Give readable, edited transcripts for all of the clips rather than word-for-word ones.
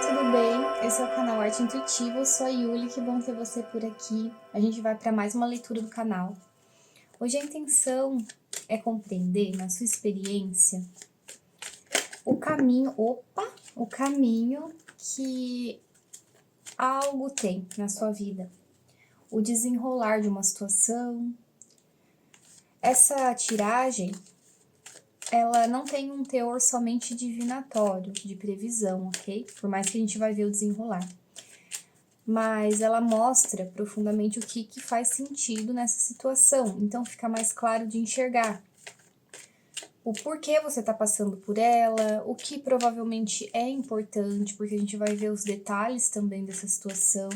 tudo bem? Esse é o canal Arte Intuitiva, eu sou a Yuli, que bom ter você por aqui. A gente vai para mais uma leitura do canal. Hoje a intenção é compreender, na sua experiência, o caminho que algo tem na sua vida. O desenrolar de uma situação. Essa tiragem, ela não tem um teor somente divinatório, de previsão, ok? Por mais que a gente vai ver o desenrolar. Mas ela mostra profundamente o que faz sentido nessa situação. Então fica mais claro de enxergar o porquê você está passando por ela, o que provavelmente é importante, porque a gente vai ver os detalhes também dessa situação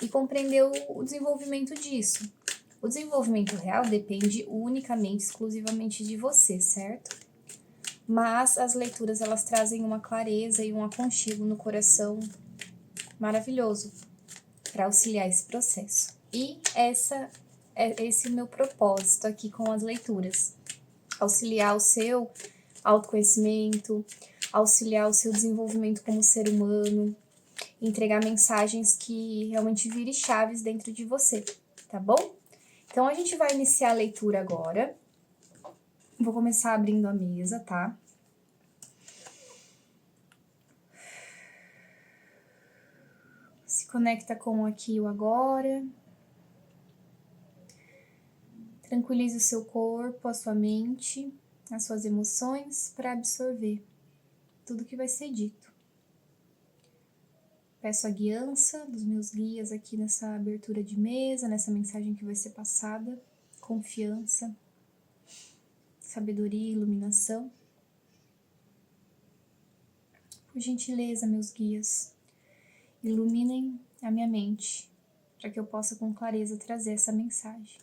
e compreender o desenvolvimento disso. O desenvolvimento real depende unicamente, exclusivamente de você, certo? Mas as leituras, elas trazem uma clareza e um aconchego no coração maravilhoso para auxiliar esse processo. E esse é o meu propósito aqui com as leituras. Auxiliar o seu autoconhecimento, auxiliar o seu desenvolvimento como ser humano, entregar mensagens que realmente virem chaves dentro de você, tá bom? Então, a gente vai iniciar a leitura agora. Vou começar abrindo a mesa, tá? Se conecta com o aqui e o agora. Tranquilize o seu corpo, a sua mente, as suas emoções para absorver tudo que vai ser dito. Peço a guiança dos meus guias aqui nessa abertura de mesa, nessa mensagem que vai ser passada. Confiança, sabedoria e iluminação. Por gentileza, meus guias, iluminem a minha mente para que eu possa com clareza trazer essa mensagem.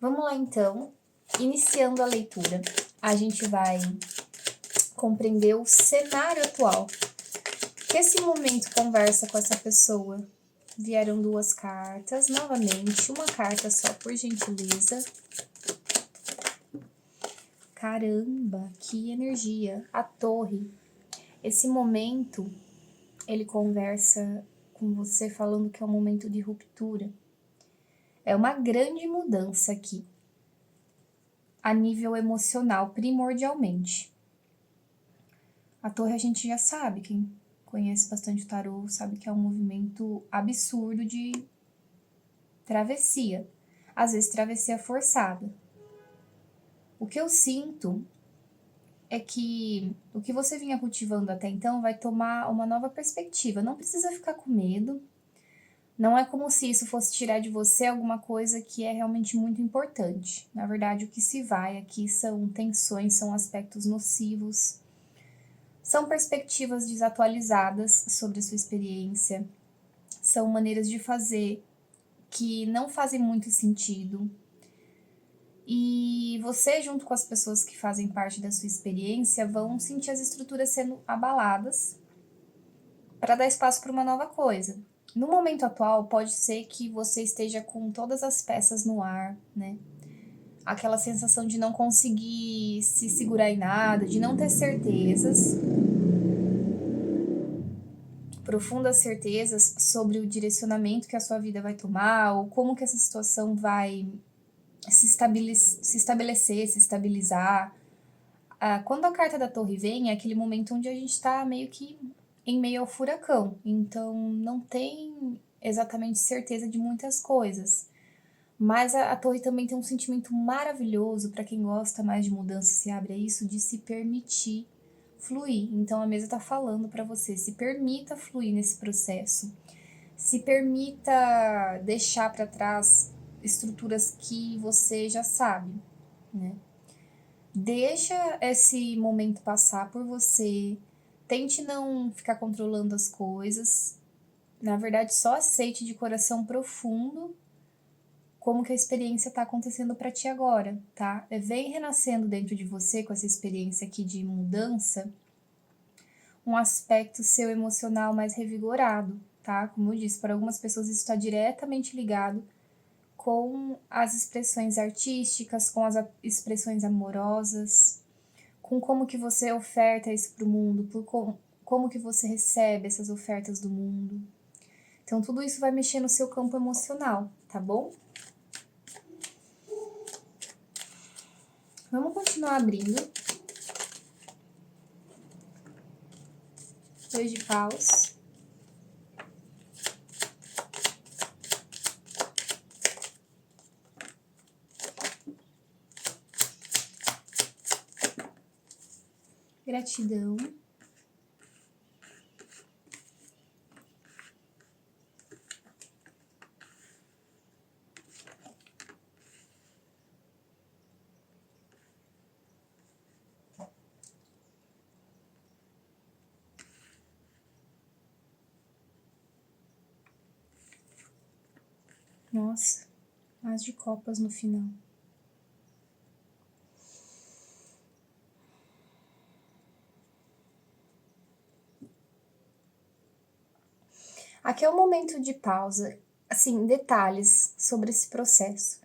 Vamos lá então, iniciando a leitura, a gente vai compreender o cenário atual. Que esse momento conversa com essa pessoa. Vieram duas cartas, novamente, uma carta só, por gentileza. Caramba, que energia! A Torre. Esse momento, ele conversa com você falando que é um momento de ruptura. É uma grande mudança aqui, a nível emocional, primordialmente. A Torre a gente já sabe, quem conhece bastante o tarô sabe que é um movimento absurdo de travessia. Às vezes travessia forçada. O que eu sinto é que o que você vinha cultivando até então vai tomar uma nova perspectiva. Não precisa ficar com medo. Não é como se isso fosse tirar de você alguma coisa que é realmente muito importante. Na verdade, o que se vai aqui são tensões, são aspectos nocivos. São perspectivas desatualizadas sobre a sua experiência. São maneiras de fazer que não fazem muito sentido. E você, junto com as pessoas que fazem parte da sua experiência, vão sentir as estruturas sendo abaladas para dar espaço para uma nova coisa. No momento atual, pode ser que você esteja com todas as peças no ar, né? Aquela sensação de não conseguir se segurar em nada, de não ter certezas, profundas certezas sobre o direcionamento que a sua vida vai tomar, ou como que essa situação vai se estabelecer, se estabilizar. Quando a carta da Torre vem, é aquele momento onde a gente está meio que em meio ao furacão, então não tem exatamente certeza de muitas coisas. Mas a Torre também tem um sentimento maravilhoso para quem gosta mais de mudança, se abre a isso, de se permitir fluir. Então a mesa está falando para você, se permita fluir nesse processo. Se permita deixar para trás estruturas que você já sabe, né? Deixa esse momento passar por você. Tente não ficar controlando as coisas. Na verdade, só aceite de coração profundo como que a experiência está acontecendo para ti agora, tá? Vem renascendo dentro de você com essa experiência aqui de mudança, um aspecto seu emocional mais revigorado, tá? Como eu disse, para algumas pessoas isso está diretamente ligado com as expressões artísticas, com as expressões amorosas, com como que você oferta isso para o mundo, por como que você recebe essas ofertas do mundo. Então, tudo isso vai mexer no seu campo emocional, tá bom? Vamos continuar abrindo. 2 de paus. Gratidão. Nossa, as de copas no final. Aqui é um momento de pausa, assim, detalhes sobre esse processo.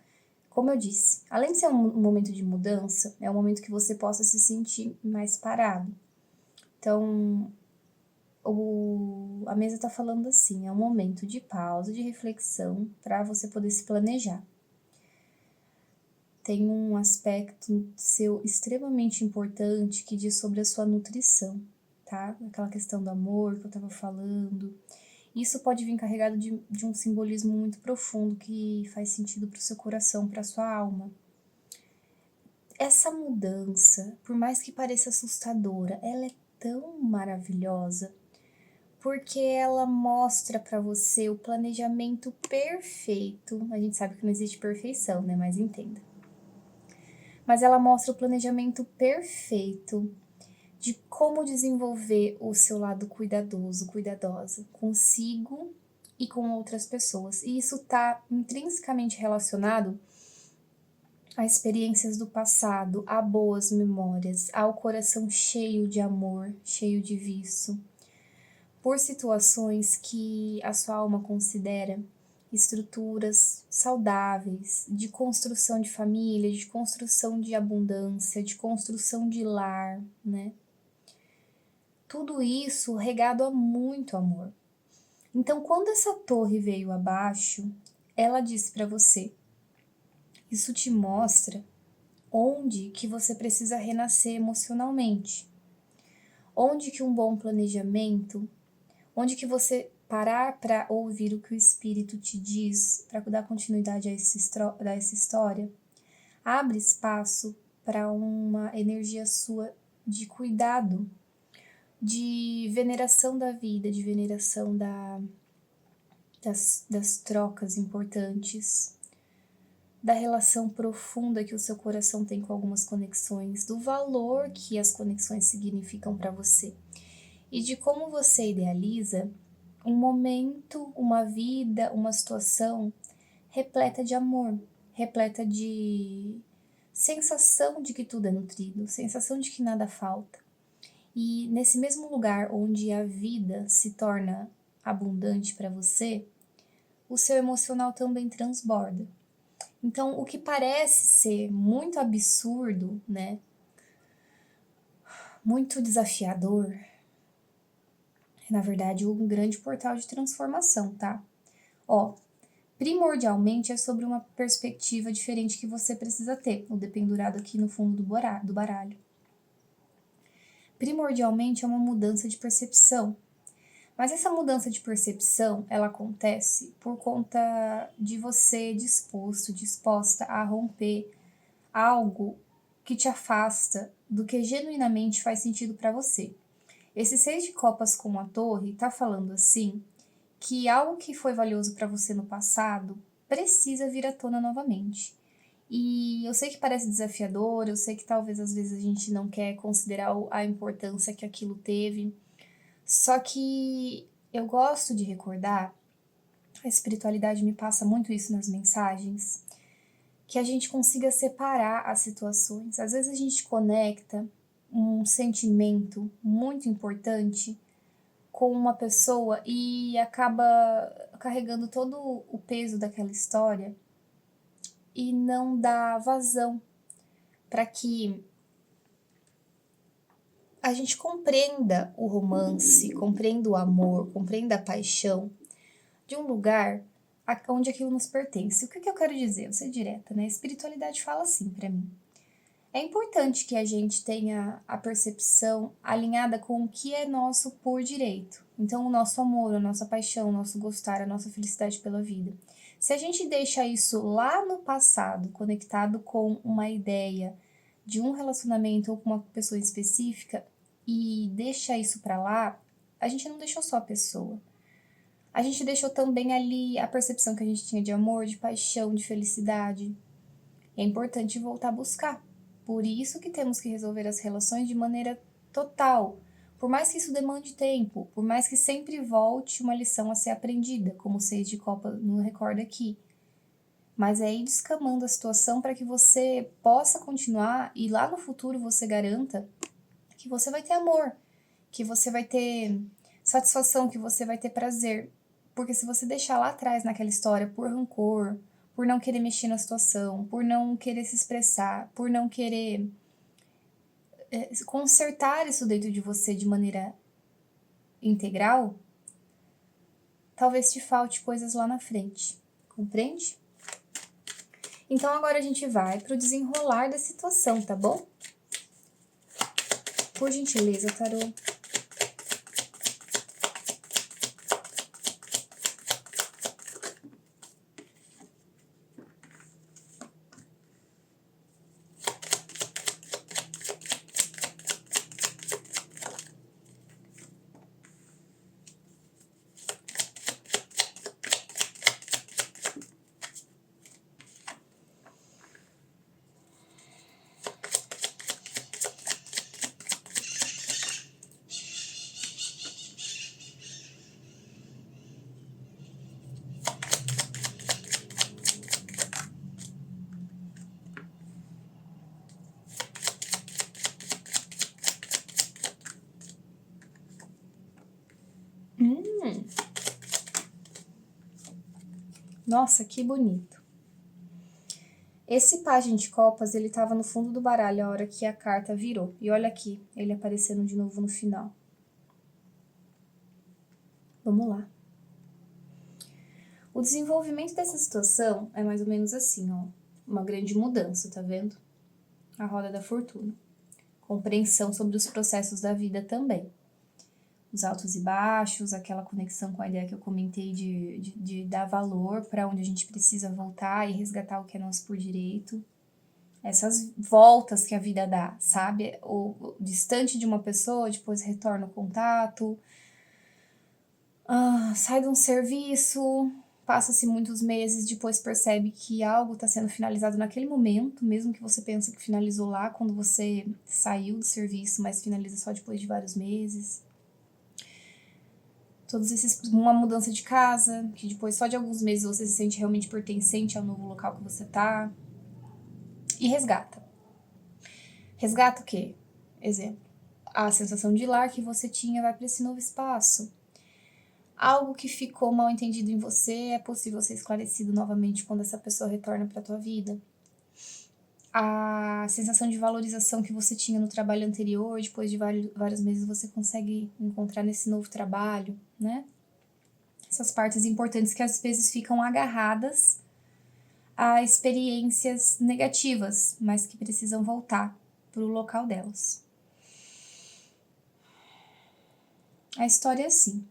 Como eu disse, além de ser um momento de mudança, é um momento que você possa se sentir mais parado. Então, a mesa está falando assim, é um momento de pausa, de reflexão, para você poder se planejar. Tem um aspecto seu extremamente importante que diz sobre a sua nutrição, tá? Aquela questão do amor que eu estava falando. Isso pode vir carregado de um simbolismo muito profundo que faz sentido para o seu coração, para a sua alma. Essa mudança, por mais que pareça assustadora, ela é tão maravilhosa porque ela mostra para você o planejamento perfeito. A gente sabe que não existe perfeição, né? Mas entenda. Mas ela mostra o planejamento perfeito de como desenvolver o seu lado cuidadoso, cuidadosa, consigo e com outras pessoas. E isso está intrinsecamente relacionado a experiências do passado, a boas memórias, ao coração cheio de amor, cheio de viço, por situações que a sua alma considera estruturas saudáveis, de construção de família, de construção de abundância, de construção de lar, né? Tudo isso regado a muito amor. Então, quando essa torre veio abaixo, ela disse para você: isso te mostra onde que você precisa renascer emocionalmente, onde que um bom planejamento, onde que você parar para ouvir o que o Espírito te diz, para dar continuidade a essa história, abre espaço para uma energia sua de cuidado, de veneração da vida, de veneração das trocas importantes, da relação profunda que o seu coração tem com algumas conexões, do valor que as conexões significam para você e de como você idealiza um momento, uma vida, uma situação repleta de amor, repleta de sensação de que tudo é nutrido, sensação de que nada falta. E nesse mesmo lugar onde a vida se torna abundante para você, o seu emocional também transborda. Então, o que parece ser muito absurdo, né? Muito desafiador, é na verdade um grande portal de transformação, tá? Ó, primordialmente é sobre uma perspectiva diferente que você precisa ter, o dependurado aqui no fundo do baralho. Primordialmente é uma mudança de percepção. Mas essa mudança de percepção, ela acontece por conta de você disposta a romper algo que te afasta do que genuinamente faz sentido para você. Esse 6 de copas com a torre tá falando assim que algo que foi valioso para você no passado precisa vir à tona novamente. E eu sei que parece desafiador, eu sei que talvez às vezes a gente não quer considerar a importância que aquilo teve, só que eu gosto de recordar, a espiritualidade me passa muito isso nas mensagens, que a gente consiga separar as situações. Às vezes a gente conecta um sentimento muito importante com uma pessoa e acaba carregando todo o peso daquela história e não dá vazão para que a gente compreenda o romance, compreenda o amor, compreenda a paixão de um lugar onde aquilo nos pertence. O que eu quero dizer? Eu vou ser direta, né? A espiritualidade fala assim pra mim. É importante que a gente tenha a percepção alinhada com o que é nosso por direito. Então, o nosso amor, a nossa paixão, o nosso gostar, a nossa felicidade pela vida. Se a gente deixa isso lá no passado, conectado com uma ideia de um relacionamento ou com uma pessoa específica, e deixa isso pra lá, a gente não deixou só a pessoa. A gente deixou também ali a percepção que a gente tinha de amor, de paixão, de felicidade. É importante voltar a buscar. Por isso que temos que resolver as relações de maneira total. Por mais que isso demande tempo, por mais que sempre volte uma lição a ser aprendida, como o 6 de copa nos recorda aqui. Mas é ir descamando a situação para que você possa continuar e lá no futuro você garanta que você vai ter amor, que você vai ter satisfação, que você vai ter prazer. Porque se você deixar lá atrás naquela história por rancor, por não querer mexer na situação, por não querer se expressar, por não querer consertar isso dentro de você de maneira integral, talvez te falte coisas lá na frente. Compreende? Então agora a gente vai pro desenrolar da situação, tá bom? Por gentileza, tarô. Nossa, que bonito. Esse pajem de copas, ele tava no fundo do baralho a hora que a carta virou. E olha aqui, ele aparecendo de novo no final. Vamos lá. O desenvolvimento dessa situação é mais ou menos assim, ó. Uma grande mudança, tá vendo? A roda da fortuna. Compreensão sobre os processos da vida também. Os altos e baixos, aquela conexão com a ideia que eu comentei de dar valor para onde a gente precisa voltar e resgatar o que é nosso por direito. Essas voltas que a vida dá, sabe? O distante de uma pessoa, depois retorna o contato. Sai de um serviço, passa-se muitos meses, depois percebe que algo está sendo finalizado naquele momento, mesmo que você pense que finalizou lá quando você saiu do serviço, mas finaliza só depois de vários meses. Uma mudança de casa, que depois só de alguns meses você se sente realmente pertencente ao novo local que você tá. E resgata. Resgata o quê? Exemplo. A sensação de lar que você tinha vai para esse novo espaço. Algo que ficou mal entendido em você é possível ser esclarecido novamente quando essa pessoa retorna para tua vida. A sensação de valorização que você tinha no trabalho anterior, depois de vários meses você consegue encontrar nesse novo trabalho, né? Essas partes importantes que às vezes ficam agarradas a experiências negativas, mas que precisam voltar para o local delas. A história é assim.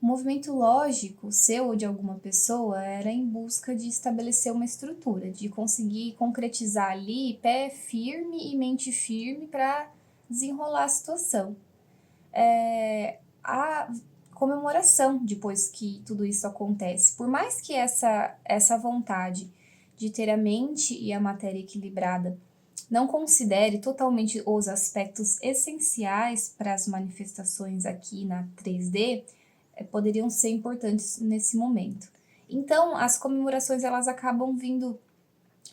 O movimento lógico, seu ou de alguma pessoa, era em busca de estabelecer uma estrutura, de conseguir concretizar ali pé firme e mente firme para desenrolar a situação. A comemoração depois que tudo isso acontece. Por mais que essa vontade de ter a mente e a matéria equilibrada não considere totalmente os aspectos essenciais para as manifestações aqui na 3D, poderiam ser importantes nesse momento. Então, as comemorações elas acabam vindo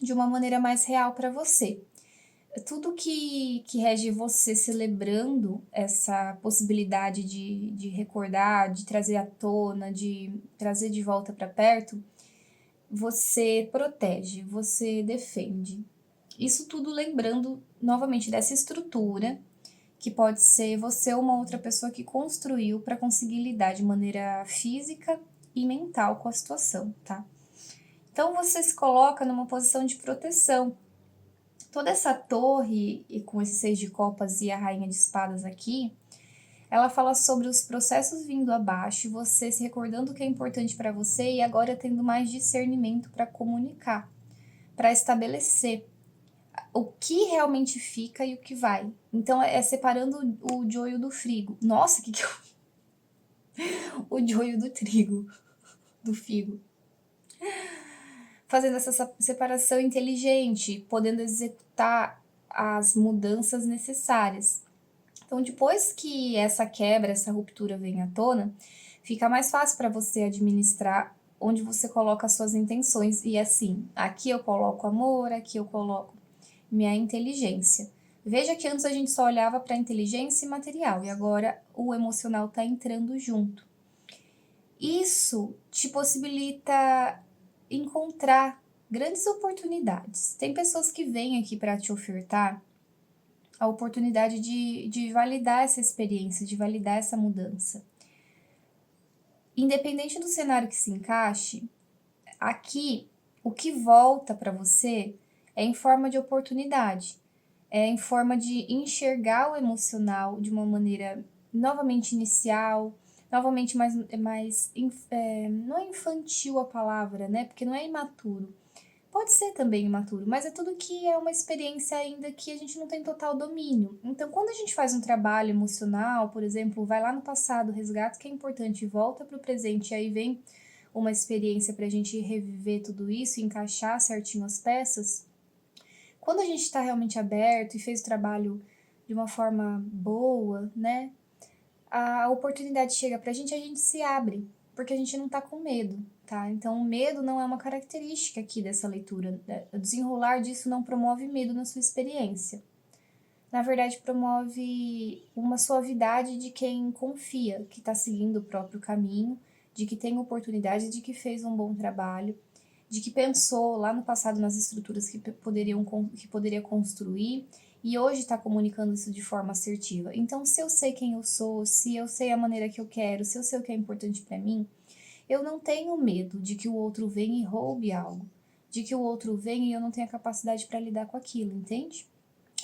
de uma maneira mais real para você. Tudo que rege você celebrando essa possibilidade de recordar, de trazer à tona, de trazer de volta para perto, você protege, você defende. Isso tudo lembrando novamente dessa estrutura que pode ser você ou uma outra pessoa que construiu para conseguir lidar de maneira física e mental com a situação, tá? Então você se coloca numa posição de proteção. Toda essa torre, e com esses 6 de copas e a rainha de espadas aqui, ela fala sobre os processos vindo abaixo, você se recordando o que é importante para você e agora tendo mais discernimento para comunicar, para estabelecer o que realmente fica e o que vai. Então é separando o joio do trigo. Nossa, que eu... o joio do trigo, do figo. Fazendo essa separação inteligente, podendo executar as mudanças necessárias. Então, depois que essa quebra, essa ruptura vem à tona, fica mais fácil para você administrar onde você coloca as suas intenções. E assim, aqui eu coloco amor, aqui eu coloco minha inteligência. Veja que antes a gente só olhava para a inteligência e material, e agora o emocional está entrando junto. Isso te possibilita encontrar grandes oportunidades. Tem pessoas que vêm aqui para te ofertar a oportunidade de validar essa experiência, de validar essa mudança. Independente do cenário que se encaixe, aqui o que volta para você é em forma de oportunidade, é em forma de enxergar o emocional de uma maneira novamente inicial, novamente mais não é infantil a palavra, né? Porque não é imaturo. Pode ser também imaturo, mas é tudo que é uma experiência ainda que a gente não tem total domínio. Então, quando a gente faz um trabalho emocional, por exemplo, vai lá no passado, resgata o que é importante e volta para o presente, e aí vem uma experiência para a gente reviver tudo isso e encaixar certinho as peças. Quando a gente está realmente aberto e fez o trabalho de uma forma boa, né? A oportunidade chega pra gente, a gente se abre, porque a gente não tá com medo, tá? Então, o medo não é uma característica aqui dessa leitura. O desenrolar disso não promove medo na sua experiência. Na verdade, promove uma suavidade de quem confia, que está seguindo o próprio caminho, de que tem oportunidade, de que fez um bom trabalho, de que pensou lá no passado nas estruturas que poderia construir e hoje está comunicando isso de forma assertiva. Então, se eu sei quem eu sou, se eu sei a maneira que eu quero, se eu sei o que é importante para mim, eu não tenho medo de que o outro venha e roube algo, de que o outro venha e eu não tenha capacidade para lidar com aquilo, entende?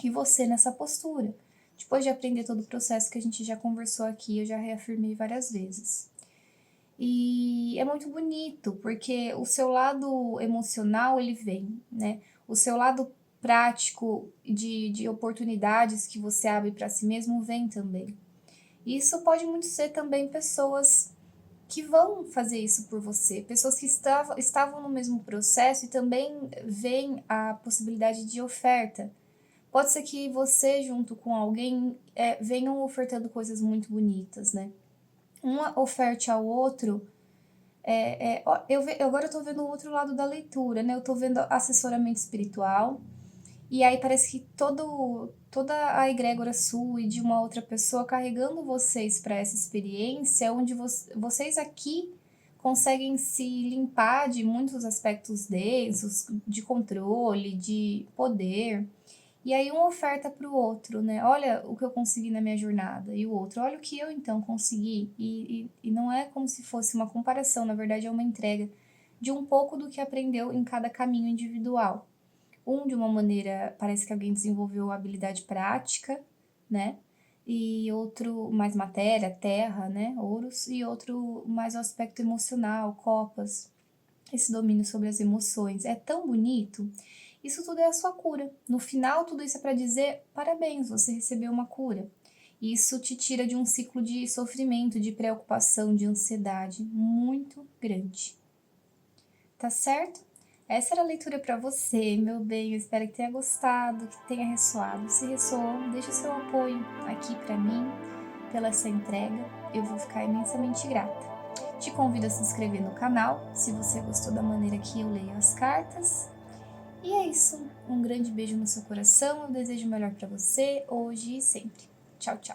E você nessa postura, depois de aprender todo o processo que a gente já conversou aqui, eu já reafirmei várias vezes. E é muito bonito, porque o seu lado emocional, ele vem, né? O seu lado prático de oportunidades que você abre para si mesmo vem também. E isso pode muito ser também pessoas que vão fazer isso por você, pessoas que estavam no mesmo processo e também veem a possibilidade de oferta. Pode ser que você, junto com alguém, venham ofertando coisas muito bonitas, né? Uma oferte ao outro. Agora eu tô vendo o outro lado da leitura, né? Eu tô vendo assessoramento espiritual, e aí parece que toda a egrégora sua e de uma outra pessoa carregando vocês para essa experiência, onde vocês aqui conseguem se limpar de muitos aspectos densos, de controle, de poder. E aí um oferta para o outro, né? Olha o que eu consegui na minha jornada. E o outro, olha o que eu então consegui. E não é como se fosse uma comparação, na verdade é uma entrega de um pouco do que aprendeu em cada caminho individual. Um de uma maneira, parece que alguém desenvolveu habilidade prática, né? E outro mais matéria, terra, né? Ouros. E outro mais o aspecto emocional, copas. Esse domínio sobre as emoções. É tão bonito. Isso tudo é a sua cura. No final, tudo isso é para dizer parabéns, você recebeu uma cura. Isso te tira de um ciclo de sofrimento, de preocupação, de ansiedade muito grande. Tá certo? Essa era a leitura para você, meu bem. Eu espero que tenha gostado, que tenha ressoado. Se ressoou, deixa o seu apoio aqui para mim, pela essa entrega. Eu vou ficar imensamente grata. Te convido a se inscrever no canal, se você gostou da maneira que eu leio as cartas. E é isso. Um grande beijo no seu coração. Eu desejo o melhor para você, hoje e sempre. Tchau, tchau.